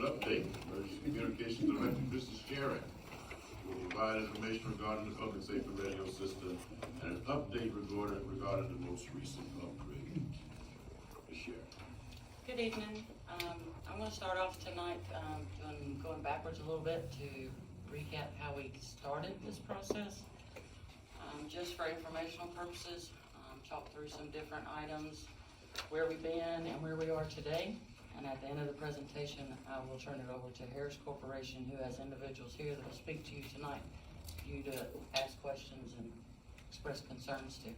update. Emergency Communications Director Christy Shearin will provide information regarding the public safety radio system and an update regarding the most recent upgrade. Ms. Shearin. Good evening. I'm going to start off tonight going backwards a little bit to recap how we started this process. Just for informational purposes, talk through some different items, where we've been and where we are today. And at the end of the presentation, I will turn it over to Harris Corporation, who has individuals here that will speak to you tonight, for you to ask questions and express concerns to.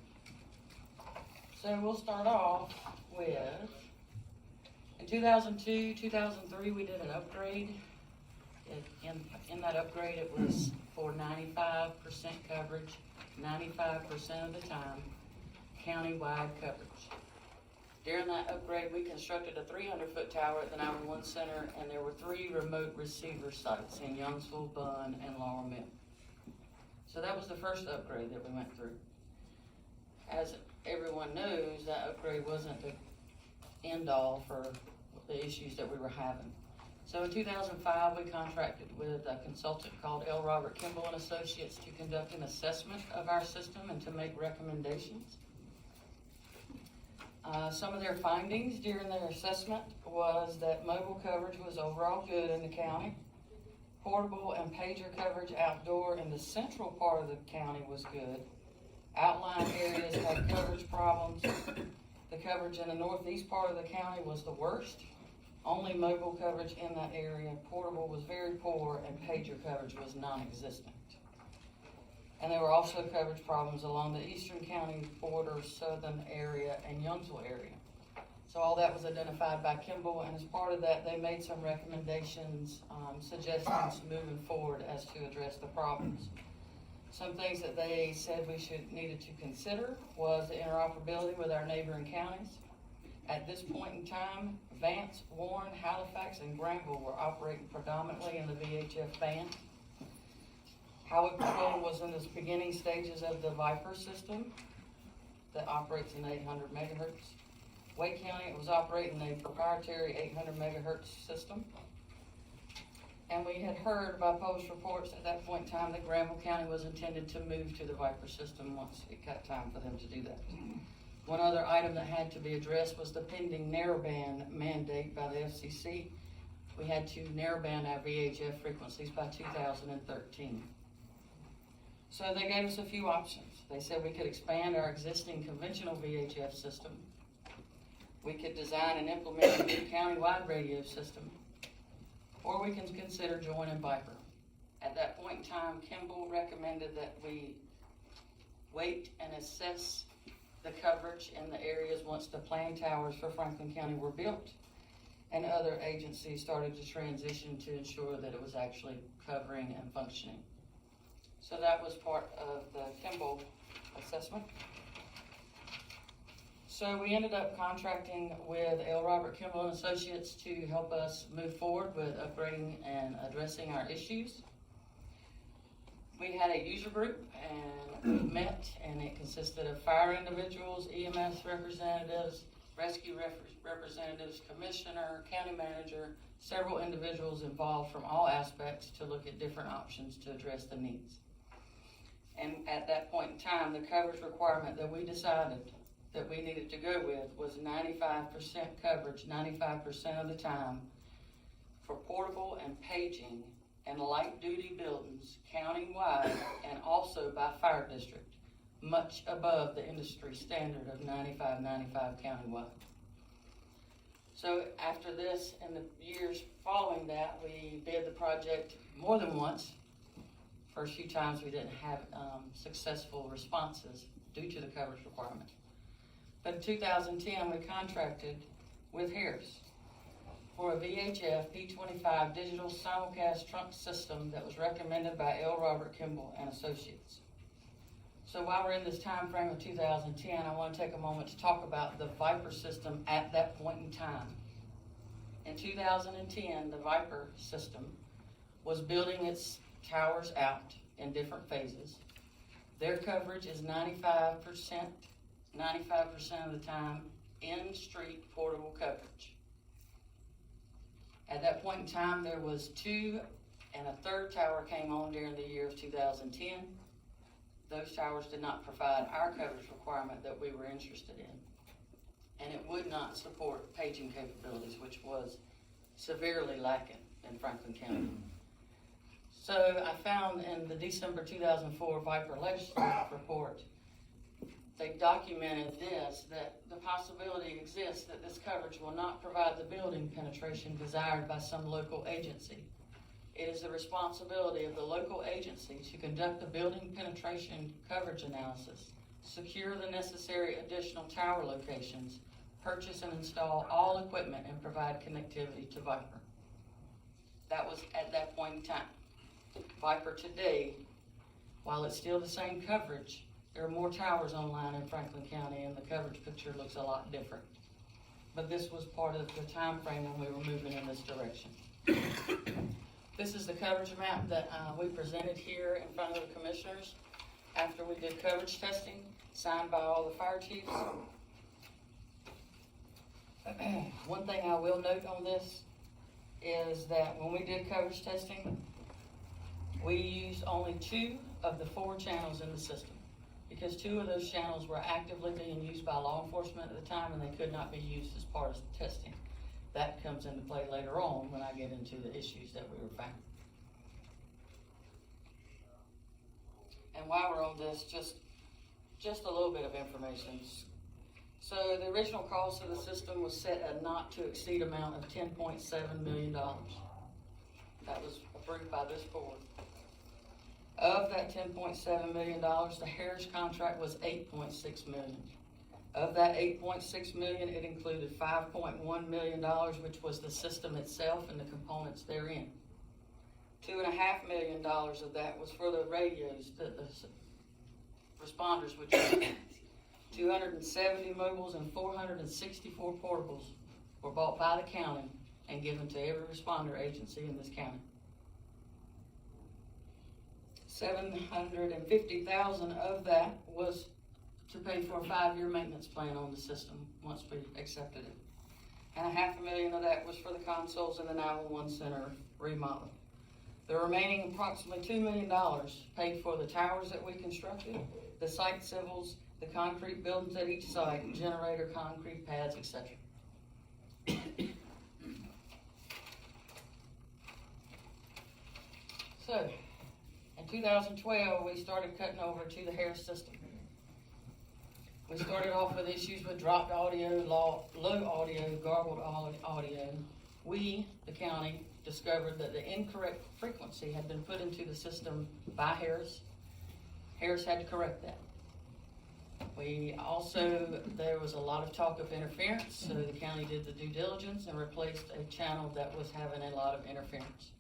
So we'll start off with, in 2002, 2003, we did an upgrade. In that upgrade, it was for 95% coverage, 95% of the time, countywide coverage. During that upgrade, we constructed a 300-foot tower at the 911 center, and there were 3 remote receiver sites in Youngsville, Bunn, and Laurel Mill. So that was the first upgrade that we went through. As everyone knows, that upgrade wasn't the end-all for the issues that we were having. So in 2005, we contracted with a consultant called L. Robert Kimball and Associates to conduct an assessment of our system and to make recommendations. Some of their findings during their assessment was that mobile coverage was overall good in the county. Portable and pager coverage outdoor in the central part of the county was good. Outlying areas had coverage problems. The coverage in the northeast part of the county was the worst. Only mobile coverage in that area. Portable was very poor, and pager coverage was non-existent. And there were also coverage problems along the eastern county border, southern area, and Youngsville area. So all that was identified by Kimball, and as part of that, they made some recommendations, suggestions moving forward as to address the problems. Some things that they said we needed to consider was the interoperability with our neighboring counties. At this point in time, Vance, Warren, Halifax, and Granville were operating predominantly in the VHF band. Highway Patrol was in the beginning stages of the Viper system that operates in 800 megahertz. Wake County was operating a proprietary 800 megahertz system. And we had heard by post reports at that point in time that Granville County was intended to move to the Viper system once it got time for them to do that. One other item that had to be addressed was the pending narrowband mandate by the FCC. We had to narrowband our VHF frequencies by 2013. So they gave us a few options. They said we could expand our existing conventional VHF system. We could design and implement a new county-wide radio system, or we can consider joining Viper. At that point in time, Kimball recommended that we wait and assess the coverage in the areas once the planned towers for Franklin County were built, and other agencies started to transition to ensure that it was actually covering and functioning. So that was part of the Kimball assessment. So we ended up contracting with L. Robert Kimball and Associates to help us move forward with upgrading and addressing our issues. We had a user group and we met, and it consisted of fire individuals, EMS representatives, rescue representatives, commissioner, county manager, several individuals involved from all aspects to look at different options to address the needs. And at that point in time, the coverage requirement that we decided that we needed to go with was 95% coverage, 95% of the time, for portable and paging and light duty buildings countywide and also by fire district, much above the industry standard of 95 countywide. So after this and the years following that, we bid the project more than once. First few times we didn't have successful responses due to the coverage requirement. But in 2010, we contracted with Harris for a VHF P25 digital simulcast trunk system that was recommended by L. Robert Kimball and Associates. So while we're in this time frame of 2010, I want to take a moment to talk about the Viper system at that point in time. In 2010, the Viper system was building its towers out in different phases. Their coverage is 95% of the time in-street portable coverage. At that point in time, there was 2, and a third tower came on during the year of 2010. Those towers did not provide our coverage requirement that we were interested in. And it would not support paging capabilities, which was severely lacking in Franklin County. So I found in the December 2004 Viper Legislative Report, they documented this, that the possibility exists that this coverage will not provide the building penetration desired by some local agency. It is the responsibility of the local agency to conduct the building penetration coverage analysis, secure the necessary additional tower locations, purchase and install all equipment, and provide connectivity to Viper. That was at that point in time. Viper today, while it's still the same coverage, there are more towers online in Franklin County and the coverage picture looks a lot different. But this was part of the time frame when we were moving in this direction. This is the coverage map that we presented here in front of the commissioners after we did coverage testing, signed by all the fire chiefs. One thing I will note on this is that when we did coverage testing, we used only 2 of the 4 channels in the system, because 2 of those channels were actively being used by law enforcement at the time and they could not be used as part of testing. That comes into play later on when I get into the issues that we were found. And while we're on this, just a little bit of information. So the original cost of the system was set at not to exceed amount of $10.7 million. That was approved by this board. Of that $10.7 million, the Harris contract was $8.6 million. Of that $8.6 million, it included $5.1 million, which was the system itself and the components therein. $2.5 million of that was for the radios that the responders would use. 270 mobiles and 464 portables were bought by the county and given to every responder agency in this county. $750,000 of that was to pay for a 5-year maintenance plan on the system once we accepted it. And $500,000 of that was for the consoles in the 911 center remodel. The remaining approximately $2 million paid for the towers that we constructed, the site civils, the concrete buildings at each site, generator, concrete pads, etc. So, in 2012, we started cutting over to the Harris system. We started off with issues with dropped audio, low audio, garbled audio. We, the county, discovered that the incorrect frequency had been put into the system by Harris. Harris had to correct that. There was a lot of talk of interference, so the county did the due diligence and replaced a channel that was having a lot of interference.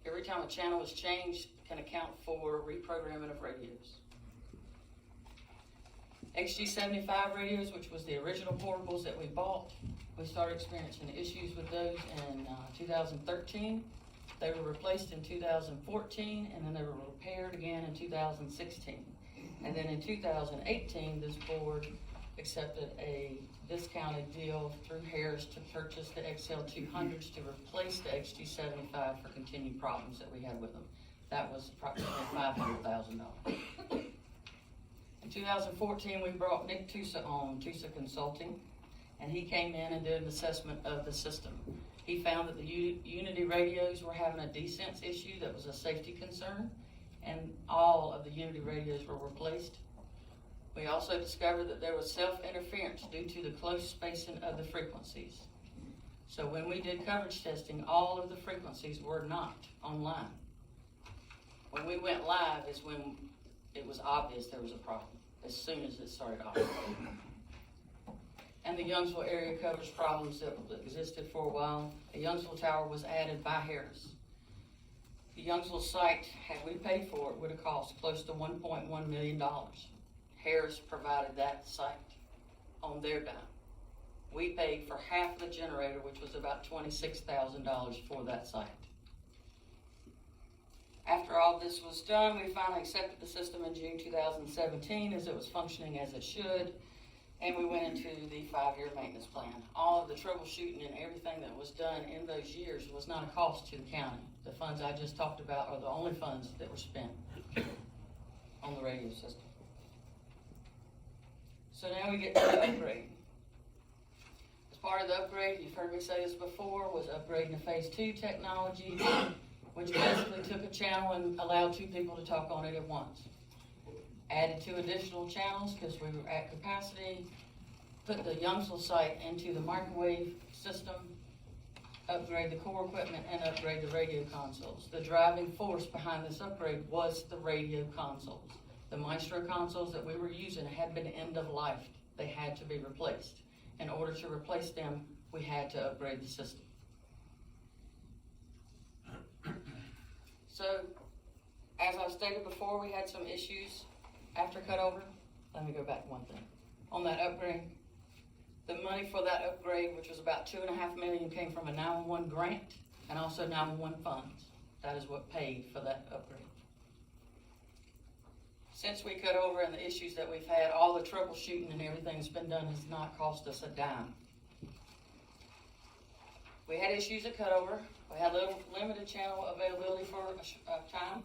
Every time a channel was changed can account for reprogramming of radios. XG75 radios, which was the original portables that we bought, we started experiencing issues with those in 2013. They were replaced in 2014, and then they were repaired again in 2016. And then in 2018, this board accepted a discounted deal through Harris to purchase the XL200s to replace the XG75 for continued problems that we had with them. That was approximately $500,000. In 2014, we brought Nick Tusa on, Tusa Consulting, and he came in and did an assessment of the system. He found that the Unity radios were having a desense issue that was a safety concern, and all of the Unity radios were replaced. We also discovered that there was self-interference due to the close spacing of the frequencies. So when we did coverage testing, all of the frequencies were not online. When we went live is when it was obvious there was a problem, as soon as it started operating. And the Youngsville area coverage problems that existed for a while, the Youngsville tower was added by Harris. The Youngsville site, had we paid for it, would have cost close to $1.1 million. Harris provided that site on their dime. We paid for half the generator, which was about $26,000 for that site. After all this was done, we finally accepted the system in June 2017 as it was functioning as it should. and we went into the 5-year maintenance plan. All of the troubleshooting and everything that was done in those years was not a cost to the county. The funds I just talked about are the only funds that were spent on the radio system. So now we get to the upgrade. As part of the upgrade, you've heard me say this before, was upgrading to phase 2 technology, which basically took a channel and allowed 2 people to talk on it at once. Added 2 additional channels because we were at capacity, put the Youngsville site into the microwave system, upgrade the core equipment, and upgrade the radio consoles. The driving force behind this upgrade was the radio consoles. The Maestro consoles that we were using had been end of life. They had to be replaced. In order to replace them, we had to upgrade the system. So, as I stated before, we had some issues after cutover. Let me go back one thing. On that upgrade, the money for that upgrade, which was about $2.5 million, came from a 911 grant and also 911 funds. That is what paid for that upgrade. Since we cut over and the issues that we've had, all the troubleshooting and everything that's been done has not cost us a dime. We had issues at cutover. We had little limited channel availability for a time.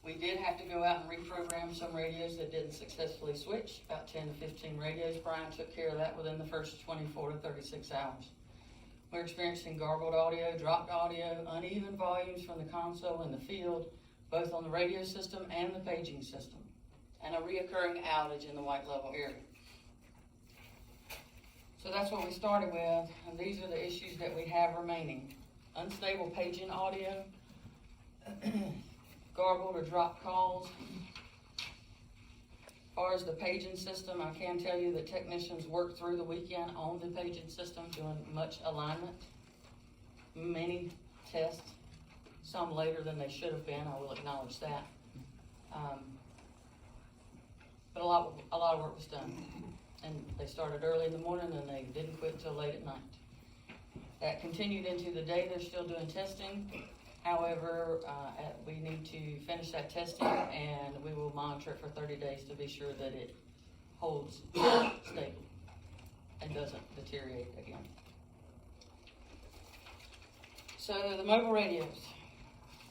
We did have to go out and reprogram some radios that didn't successfully switch, about 10 to 15 radios. Brian took care of that within the first 24 to 36 hours. We're experiencing garbled audio, dropped audio, uneven volumes from the console in the field, both on the radio system and the paging system, and a reoccurring outage in the white level area. So that's what we started with, and these are the issues that we have remaining. Unstable paging audio, garbled or dropped calls. As far as the paging system, I can tell you that technicians worked through the weekend on the paging system, doing much alignment, many tests, some later than they should have been, I will acknowledge that. But a lot of work was done. And they started early in the morning and they didn't quit until late at night. That continued into the day. They're still doing testing. However, we need to finish that testing and we will monitor it for 30 days to be sure that it holds stable and doesn't deteriorate again. So the mobile radios.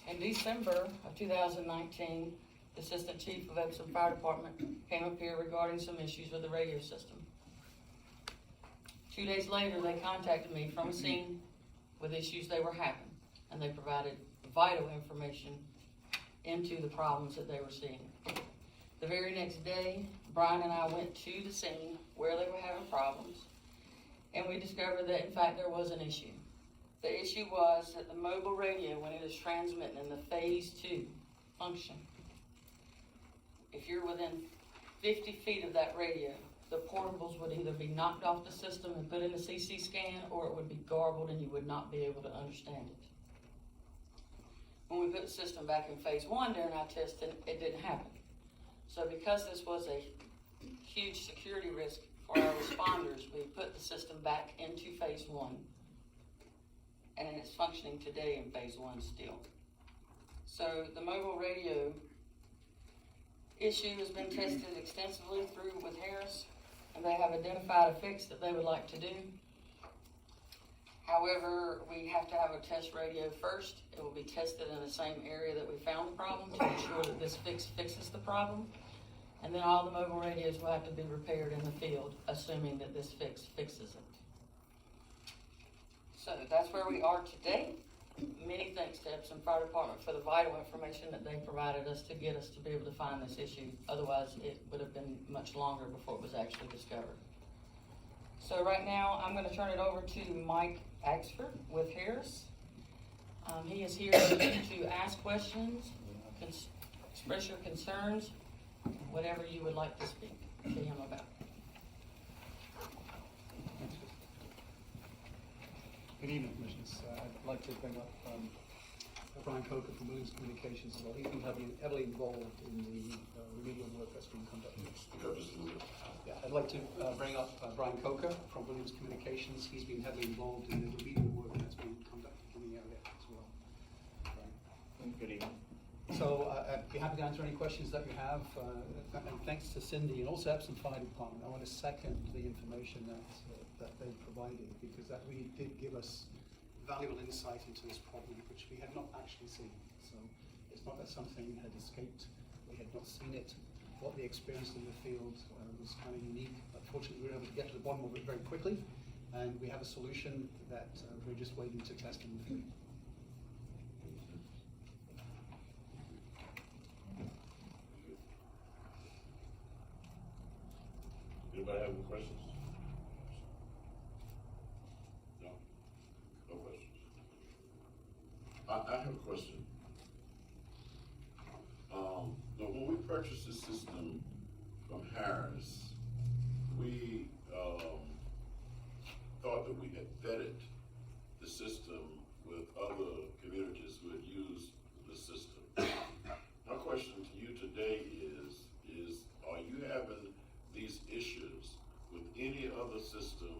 In December of 2019, the Assistant Chief of Epsom Fire Department came up here regarding some issues with the radio system. 2 days later, they contacted me from a scene with issues they were having, and they provided vital information into the problems that they were seeing. The very next day, Brian and I went to the scene where they were having problems, and we discovered that, in fact, there was an issue. The issue was that the mobile radio, when it is transmitting in the phase 2 function, if you're within 50 feet of that radio, the portables would either be knocked off the system and put in a CC scan, or it would be garbled and you would not be able to understand it. When we put the system back in phase 1 during our testing, it didn't happen. So because this was a huge security risk for our responders, we put the system back into phase 1, and it's functioning today in phase 1 still. So the mobile radio issue has been tested extensively through with Harris, and they have identified a fix that they would like to do. However, we have to have a test radio first. It will be tested in the same area that we found the problem to ensure that this fix fixes the problem. And then all the mobile radios will have to be repaired in the field, assuming that this fix fixes it. So that's where we are today. Many thanks to Epsom Fire Department for the vital information that they provided us to get us to be able to find this issue. Otherwise, it would have been much longer before it was actually discovered. So right now, I'm going to turn it over to Mike Axford with Harris. He is here to ask questions, express your concerns, whatever you would like to speak to him about. Good evening, Commissioners. I'd like to bring up Brian Coker from Williams Communications as well. He's been heavily involved in the remedial work that's been conducted. Yeah, I'd like to bring up Brian Coker from Williams Communications. He's been heavily involved in the remedial work that's been conducted in the area as well. Brian. Good evening. So I'd be happy to answer any questions that you have. And thanks to Cindy and also Epsom Fire Department. I want to second the information that they provided, because that really did give us valuable insight into this problem, which we had not actually seen. So it's not that something had escaped. We had not seen it. What they experienced in the field was kind of unique. But fortunately, we were able to get to the bottom of it very quickly, and we have a solution that we're just waiting to test in the field. Anybody have any questions? No? No questions? I have a question. Now, when we purchased this system from Harris, we thought that we had vetted the system with other communities who had used the system. My question to you today is are you having these issues with any other system?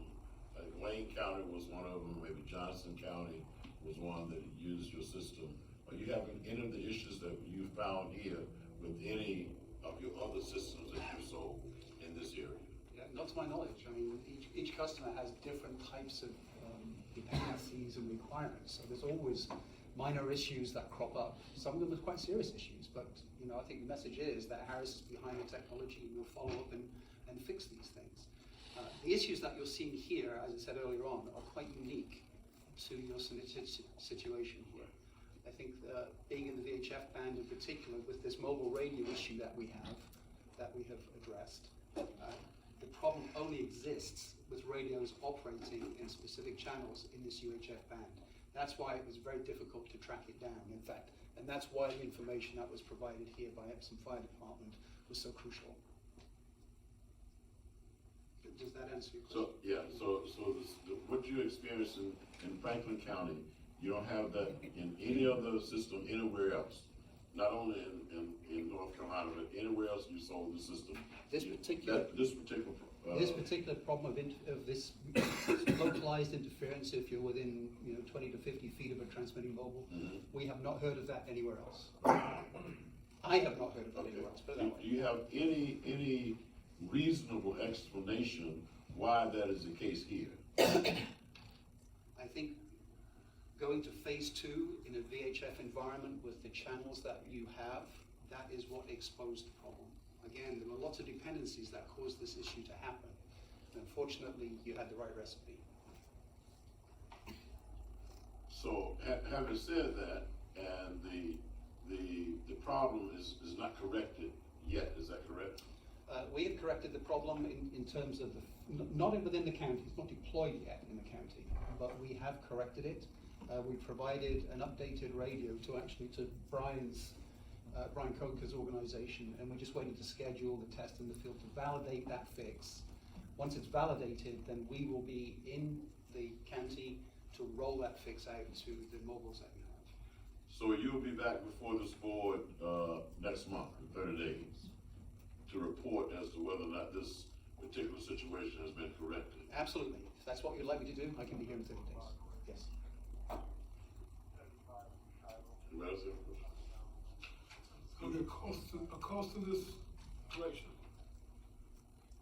Like Wayne County was one of them, maybe Johnson County was one that used your system. Are you having any of the issues that you found here with any of your other systems that you sold in this area? Yeah, not to my knowledge. I mean, each customer has different types of dependencies and requirements. So there's always minor issues that crop up. Some of them are quite serious issues, but I think the message is that Harris is behind the technology and will follow up and fix these things. The issues that you're seeing here, as I said earlier on, are quite unique to your situation here. I think being in the VHF band in particular, with this mobile radio issue that we have addressed, the problem only exists with radios operating in specific channels in this UHF band. That's why it was very difficult to track it down, in fact, and that's why the information that was provided here by Epsom Fire Department was so crucial. Does that answer your question? So, yeah, so what you experience in Franklin County, you don't have that in any other system anywhere else? Not only in North Carolina, but anywhere else you sold the system? This particular problem of this localized interference, if you're within 20 to 50 feet of a transmitting mobile, we have not heard of that anywhere else. I have not heard of that anywhere else. Do you have any reasonable explanation why that is the case here? I think going to phase 2 in a VHF environment with the channels that you have, that is what exposed the problem. Again, there were lots of dependencies that caused this issue to happen. Unfortunately, you had the right recipe. So, having said that, and the problem is not corrected yet, is that correct? We have corrected the problem in terms of not within the county. It's not deployed yet in the county, but we have corrected it. We provided an updated radio to Brian Coker's organization, and we're just waiting to schedule the test in the field to validate that fix. Once it's validated, then we will be in the county to roll that fix out to the mobiles that we have. So you'll be back before this board next month, in 30 days, to report as to whether or not this particular situation has been corrected? Absolutely. If that's what you'd like me to do, I can be here in 30 days. Yes. Anybody else have a question? Will there be a cost to this correction?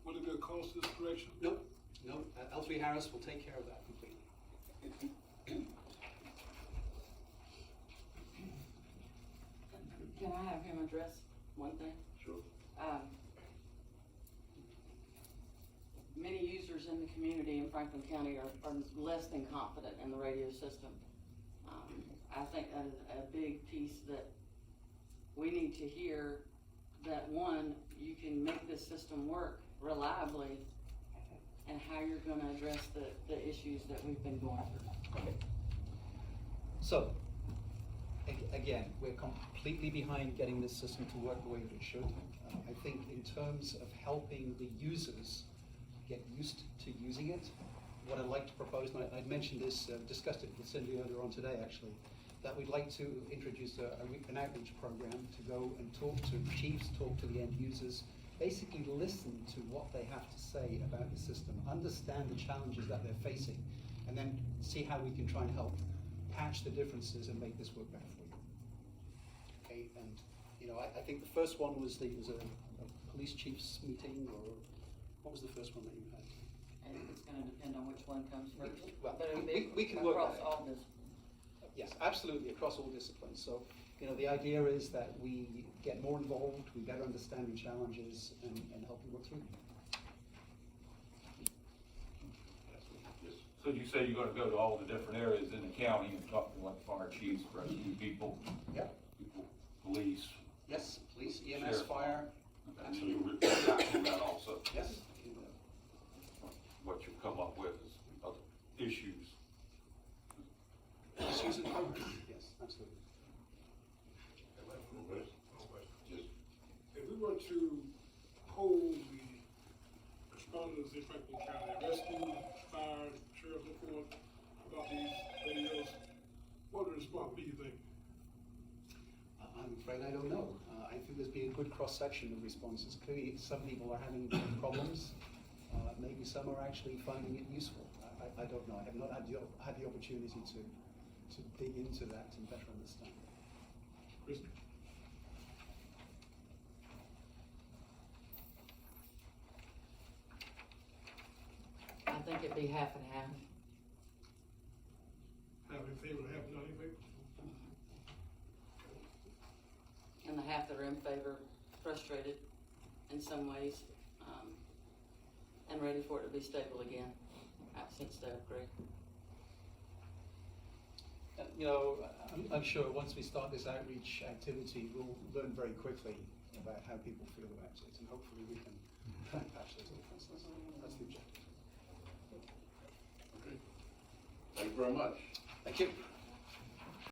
Will there be a cost to this correction? No. L3 Harris will take care of that completely. Can I have him address one thing? Sure. Many users in the community in Franklin County are less than confident in the radio system. I think that is a big piece that we need to hear, that one, you can make this system work reliably, and how you're going to address the issues that we've been going through. Okay. So, again, we're completely behind getting this system to work the way that it should. I think in terms of helping the users get used to using it, what I'd like to propose, and I'd mentioned this, discussed it with Cindy earlier on today actually, that we'd like to introduce an outreach program to go and talk to chiefs, talk to the end users, basically listen to what they have to say about the system, understand the challenges that they're facing, and then see how we can try and help patch the differences and make this work better for you. Okay, and, you know, I think the first one was a police chief's meeting, or what was the first one that you had? And it's gonna depend on which one comes first. Well, But it'll we be can work across that out. all this. Yes, absolutely, across all disciplines. So, you know, the idea is that we get more involved, we better understand the challenges, and help you work through them. So you say you're gonna go to all the different areas in the county and talk to like fire chiefs, rescue people, Yep. police? Yes, police, EMS, Sheriff. fire, And then you react to that also, yes. what you come up with is other issues. Issues and programs, yes, absolutely. If we were to hold the responders in Franklin County, rescue, fire, sheriff, and so forth, about these radios, what would the response be, you think? I'm afraid I don't know. I think there's been a good cross-section of responses. Clearly, some people are having problems. Maybe some are actually finding it useful. I don't know. I have not had the opportunity to dig into that and better understand. Christy? I think it'd be half and half. Half in favor, half not in favor? And the half that are in favor, frustrated in some ways, and ready for it to be stable again, since the upgrade. You know, I'm sure once we start this outreach activity, we'll learn very quickly about how people feel about it, and hopefully we can patch those differences. That's the objective. Okay. Thank you very much. Thank you.